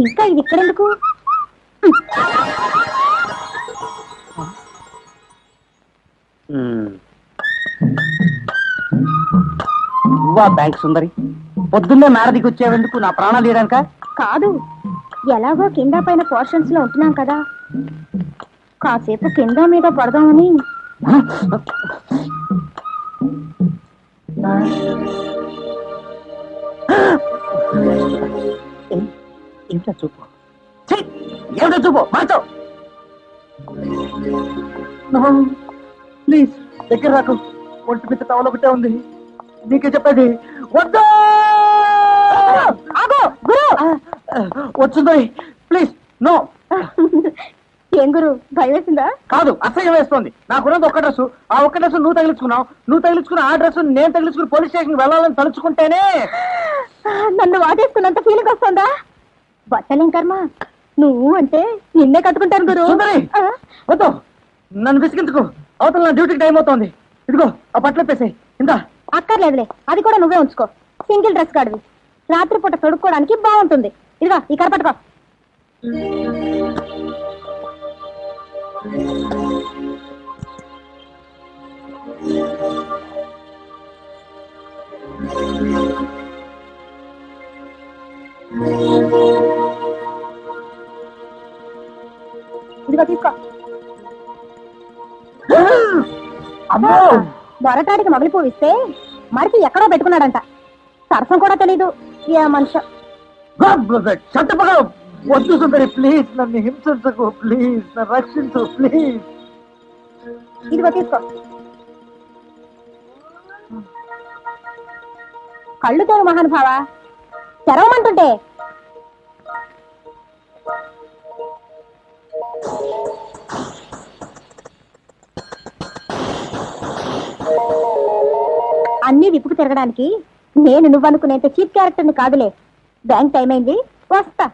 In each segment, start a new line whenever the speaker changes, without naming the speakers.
ఇంకా ఇది ఇక్కడెందుకు?
నువ్వా బ్యాంక్ సుందరి? పొద్దున్నే మేడదికి వచ్చేందుకు నా ప్రాణాలు తీయడానిక?
కాదు, ఎలాగో కింద పైన పోర్షన్స్ లో ఉంటున్నాం కదా, కాసేపు కింద మీద పడదామని.
ఏమిటా చూపు? ఏమిటో చూపు మార్చో. ప్లీజ్ దగ్గర రాకు. ఒంటి మీద టవల్ ఒకటే ఉంది, నీకే చెప్పేది. వద్దు వచ్చిందో ప్లీజ్. నో.
ఏం గురు, భయం వేసిందా?
కాదు, అసహ్యం వేస్తోంది. నాకున్నది ఒక్క డ్రెస్, ఆ ఒక్క డ్రెస్ నువ్వు తగిలించుకున్నావు. నువ్వు తగిలించుకున్న ఆ డ్రెస్ నేను తగిలించుకుని పోలీస్ స్టేషన్ వెళ్ళాలని తలుచుకుంటేనే
నన్ను వాటేసుకున్నంత ఫీలింగ్ వస్తుందా? బట్టలేం కర్మ, నువ్వు అంటే నిన్నే కట్టుకుంటాను గురు.
వద్దు, నన్ను విసిగించుకో. అవతల నా డ్యూటీకి టైం అవుతోంది. ఇదిగో ఆ బట్టలు పేసాయి. ఇందా.
అక్కర్లేదులే, అది కూడా నువ్వే ఉంచుకో. సింగిల్ డ్రెస్ కాడివి, రాత్రిపూట తొడుక్కోవడానికి బాగుంటుంది. ఇదిగో ఈ కర పట్టుకో. ఇదిగో తీసుకో. దొరకాడికి మొగలి పువ్విస్తే మరికి ఎక్కడో పెట్టుకున్నాడంట. సరసం కూడా తెలీదు ఏ మనిషి.
వద్దు సుందరి, ప్లీజ్ నన్ను హింసించకు, ప్లీజ్ నన్ను రక్షించు, ప్లీజ్.
ఇదిగో తీసుకో. కళ్ళు తోడు మహానుభావ, తెరవమంటుంటే. అన్ని విప్పుకు తిరగడానికి నేను నువ్వనుకునేంత చీప్ క్యారెక్టర్ని కాదులే. బ్యాంక్ టైం అయింది, వస్తా.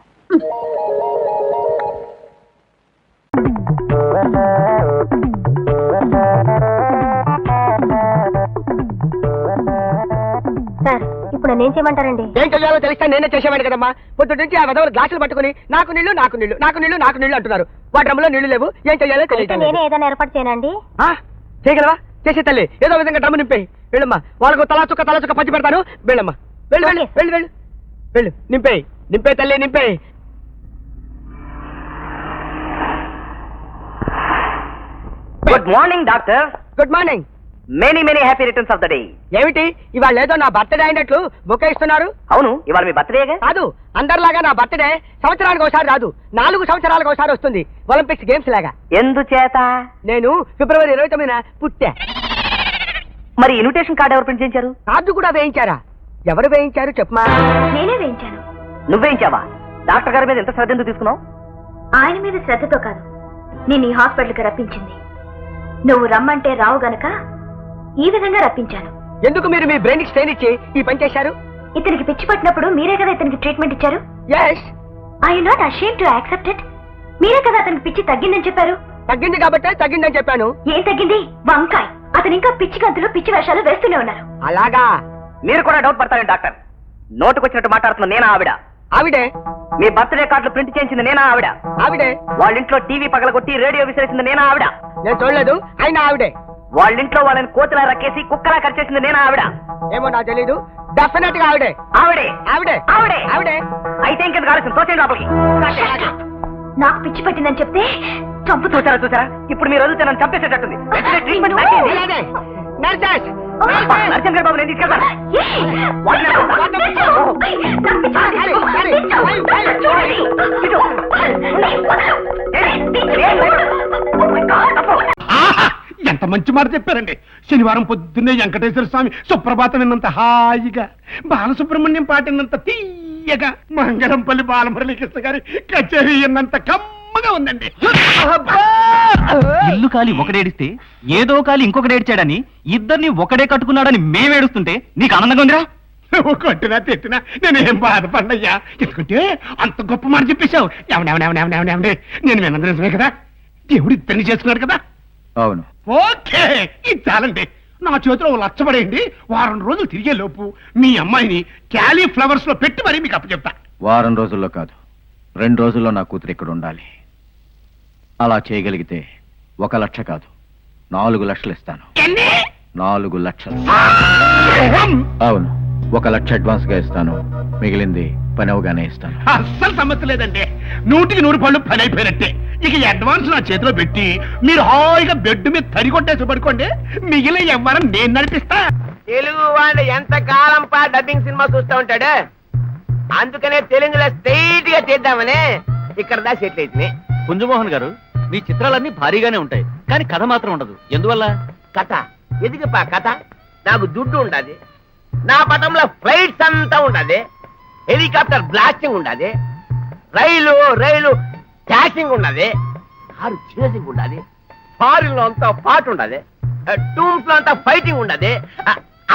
సార్, ఇప్పుడు నేనేం చేయమంటారండి?
ఏం చెయ్యాలో తెలిస్తే నేనే చేసేవాడు కదమ్మా. పొద్దు నుంచి ఆ విధంగా గ్లాసులు పట్టుకుని నాకు నీళ్లు నాకు నీళ్లు నాకు నీళ్లు నాకు నీళ్లు అంటున్నారు. వాటి డ్రమ్ములో నీళ్లు లేవు. ఏం చెయ్యాలో తెలియదు.
నేనే ఏదైనా ఏర్పాటు చేయనండి.
చేయగలవా? చేసే తల్లి, ఏదో విధంగా డ్రమ్ము నింపే. వెళ్ళమ్మా, వాళ్ళకు తలా చుక్క పచ్చి పెడతాను. వెళ్ళమ్మా, వెళ్ళు వెళ్ళు వెళ్ళు వెళ్ళు వెళ్ళు. నింపే తల్లి, నింపే.
Good morning doctor.
Good morning.
Many many happy returns of the day.
ఏమిటి ఇవాళ ఏదో నా బర్త్డే అయినట్లు బొకే ఇస్తున్నారు?
అవును, ఇవాళ మీ బర్త్డేగా?
కాదు, అందరిలాగా నా బర్త్డే సంవత్సరానికి ఒకసారి రాదు, 4 సంవత్సరాలకు ఒకసారి వస్తుంది. ఒలింపిక్స్ గేమ్స్ లాగా.
ఎందుచేత?
నేను ఫిబ్రవరి 29న పుట్టా.
మరి ఇన్విటేషన్ కార్డు ఎవరు ప్రింట్ చేయించారు?
కార్డు కూడా వేయించారా? ఎవరు వేయించారు చెప్పమా?
నేనే వేయించాను.
నువ్వేయించావా? డాక్టర్ గారి మీద ఎంత శ్రద్ధ ఎందుకు తీసుకున్నావు?
ఆయన మీద శ్రద్ధతో కాదు, నేను ఈ హాస్పిటల్కి రప్పించింది. నువ్వు రమ్మంటే రావు గనక ఈ విధంగా రప్పించాను.
ఎందుకు మీరు మీ బ్రెయిన్ కి స్ట్రెయిన్ ఇచ్చి ఈ పని చేశారు?
ఇతనికి పిచ్చి పట్టినప్పుడు మీరే కదా ఇతనికి ట్రీట్మెంట్ ఇచ్చారు.
yes.
I you not ashamed to accept it. మీరే కదా అతనికి పిచ్చి తగ్గిందని చెప్పారు.
తగ్గింది కాబట్టి తగ్గిందని చెప్పాను.
ఏం తగ్గింది? వంకాయ్. అతను ఇంకా పిచ్చి గంతులు పిచ్చి వేషాలు వేస్తూనే ఉన్నారు.
అలాగా?
మీరు కూడా డౌట్ పడతారు డాక్టర్. నోటుకొచ్చినట్టు మాట్లాడుతున్న నేనా ఆవిడ?
ఆవిడే.
మీ బర్త్డే కార్డులు ప్రింట్ చేయించింది నేనా ఆవిడ?
ఆవిడే.
వాళ్ళ ఇంట్లో టీవీ పగలగొట్టి రేడియో విసిరేసింది నేనా ఆవిడ?
నేను చూడలేదు, అయినా ఆవిడే.
వాళ్ళ ఇంట్లో వాళ్ళని కోతులా రక్కేసి కుక్కలా ఖర్చేసింది నేనా ఆవిడ?
ఏమో నాకు తెలీదు, డెఫినెట్ గా ఆవిడే.
ఆవిడే
ఆవిడే
ఆవిడే
ఆవిడే.
అయితే ఇంకెందుకు ఆలస్యం, తోసేయండి లోపలికి.
నాకు పిచ్చి పట్టిందని చెప్తే చంపుతా.
చూసారా ఇప్పుడు మీరు వదిలితే నన్ను చంపేసేటట్టుంది. వెంటనే ట్రీట్మెంట్
అలాగే. నర్సెస్,
నరసింహ గారు బాబు, నేను తీసుకెళ్తాను.
ఎంత మంచి మాట చెప్పారండి. శనివారం పొద్దున్నే వెంకటేశ్వర స్వామి సుప్రభాతం విన్నంత హాయిగా, బాలసుబ్రహ్మణ్యం పాటినంత తీయగా, మంగళంపల్లి బాలమురళీకృష్ణ గారి కచేరీ విన్నంత కమ్మగా ఉందండి.
ఇల్లు కాలి ఒకడేడిస్తే ఏదో కాలి ఇంకొకటి ఏడ్చాడని ఇద్దరిని ఒకడే కట్టుకున్నాడని మేమేడుస్తుంటే నీకు ఆనందంగా ఉందిరా?
నువ్వు కొట్టినా తిట్టినా నేనేం బాధపడ్డయ్యా. ఎందుకంటే అంత గొప్ప మాట చెప్పేశావు. ఏమండే నేను విన్నది నిజమే కదా, దేవుడు ఇద్దరిని చేసుకున్నాడు కదా.
అవును.
ఓకే, ఇది చాలండి. నా చేతిలో 1 లక్ష పడేయండి. వారం రోజులు తిరిగే లోపు మీ అమ్మాయిని క్యాలీఫ్లవర్స్ లో పెట్టి మరీ మీకు అప్పచెప్తా.
వారం రోజుల్లో కాదు, 2 రోజుల్లో నా కూతురు ఇక్కడ ఉండాలి. అలా చేయగలిగితే 1 లక్ష కాదు, 4 లక్షలు ఇస్తాను. 4 లక్షలు. అవును, 1 లక్ష అడ్వాన్స్ గా ఇస్తాను, మిగిలింది పని అవగానే ఇస్తాను.
అస్సలు సమస్య లేదండి. 100కి 100 పళ్ళు పని అయిపోయినట్టే. ఇక ఈ అడ్వాన్స్ నా చేతిలో పెట్టి మీరు హాయిగా బెడ్ మీద తడి కొట్టేసి పడుకోండి. మిగిలిన ఎవ్వరం నేను నడిపిస్తా.
తెలుగు వాడు ఎంత కాలం డబ్బింగ్ సినిమా చూస్తూ ఉంటాడు, అందుకనే తెలుగులో స్ట్రైట్ గా తీద్దామని ఇక్కడ దా సెటిల్ అయితే.
పుంజమోహన్ గారు, మీ చిత్రాలన్నీ భారీగానే ఉంటాయి, కానీ కథ మాత్రం ఉండదు. ఎందువల్ల?
కథ ఎదిగిపా కథ. నాకు దుడ్డు ఉండదు, నా పటంలో ఫ్లైట్స్ అంతా ఉండదు, హెలికాప్టర్ బ్లాస్టింగ్ ఉండదు, రైలు క్యాషింగ్ ఉండదు, కారు చేసింగ్ ఉండదు, ఫారిన్ లో అంతా పాటు ఉండదు, టూమ్స్ లో అంతా ఫైటింగ్ ఉండదు,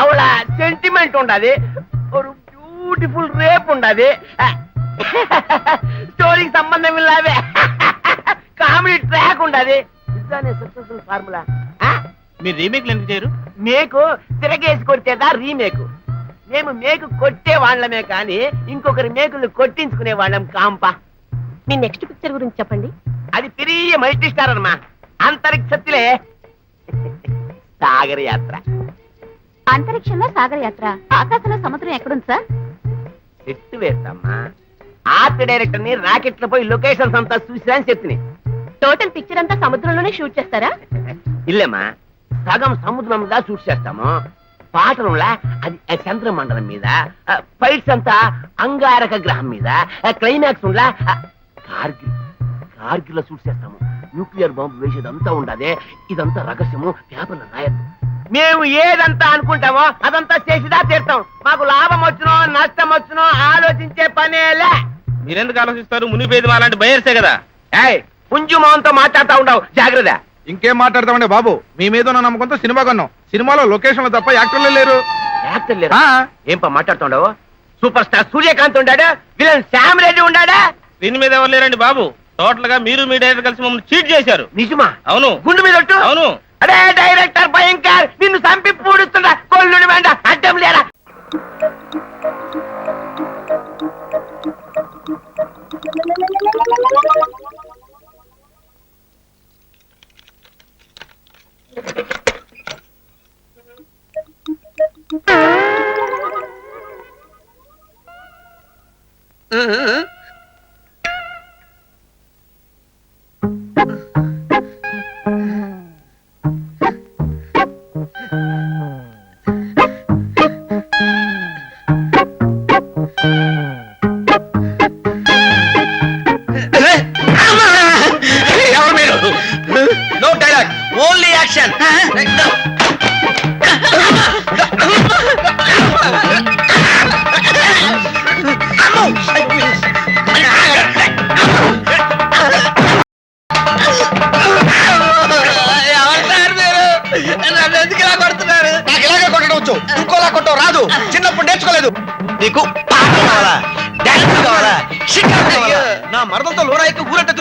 అవళ సెంటిమెంట్ ఉండదు, ఒక బ్యూటిఫుల్ రేప్ ఉండదు, స్టోరీకి సంబంధం ఇల్లావే కామెడీ ట్రాక్ ఉండదు. Successful formula.
మీరు రీమేక్లు ఎందుకు చేయరు?
మేకు తిరగేసి కొట్టేదా రీమేకు. మేము మేకు కొట్టే వాళ్ళమే కానీ ఇంకొకరి మేకులు కొట్టించుకునే వాళ్ళం కాంపా.
మీ నెక్స్ట్ పిక్చర్ గురించి చెప్పండి.
అది పెరియ మల్టీ స్టార్ అన్నమా. అంతరిక్షత్తులే సాగర యాత్ర.
అంతరిక్షంలో సాగర యాత్ర, ఆకాశంలో సముద్రం ఎక్కడుంది సార్?
చెట్టు వేస్తామ్మా. ఆర్ట్ డైరెక్టర్ ని రాకెట్లు పోయి లొకేషన్స్ అంతా చూసిరా అని చెప్తున్నాయి.
టోటల్ పిక్చర్ అంతా సముద్రంలోనే షూట్ చేస్తారా?
ఇల్లేమ్మా, సగం సముద్రంగా షూట్ చేస్తాము, పాటలంలా అది చంద్రమండలం మీద, ఫైట్స్ అంతా అంగారక గ్రహం మీద, క్లైమాక్స్ ఉండా కార్గిల్ లో షూట్ చేస్తాము. న్యూక్లియర్ బాంబు వేసేదంతా ఉండదే. ఇదంతా రహస్యము, పేపర్లు రాయద్దు. మేము ఏదంతా అనుకుంటామో అదంతా చేసిదా తీరుతాం. మాకు లాభం వచ్చునో నష్టం వచ్చునో ఆలోచించే పనేలే.
మీరెందుకు ఆలోచిస్తారు? మునిపేది అలాంటి బయర్సే కదా.
పుంజు మోహన్తో మాట్లాడుతూ ఉండవు, జాగ్రత్త.
ఇంకేం మాట్లాడతామండి బాబు, మీ మీద ఉన్న నమ్మకంతో సినిమా కొన్నాం. సినిమాలో లొకేషన్లు తప్ప యాక్టర్లు లేరు.
యాక్టర్ లేరా? ఏం మాట్లాడుతుండవు? సూపర్ స్టార్ సూర్యకాంత్ ఉండాడా, విలన్ శ్యామ్ రెడ్డి ఉండాడా?
దీని మీద ఎవరు లేరండి బాబు. టోటల్ గా మీరు మీ డైరెక్టర్ కలిసి మమ్మల్ని చీట్ చేశారు.
నిజమా?
అవును.
గుండు మీద ఒట్టు?
అవును.
అదే డైరెక్టర్ భయంకర్, నిన్ను చంపి పూడుస్తుందా? కొల్లుని వెంట అడ్డం లేరా?
ఎవరు మీరు? No dialogue, only action.
నాకు ఇలాగే కొట్టవచ్చు, ఇంకోలా కొట్టవు రాదు. చిన్నప్పుడు నేర్చుకోలేదు.
నీకు పాట కావాలా, డాన్స్ కావాలా, షికారు కావాలా?
నా మరదలతో లోరాయికి ఊరంటే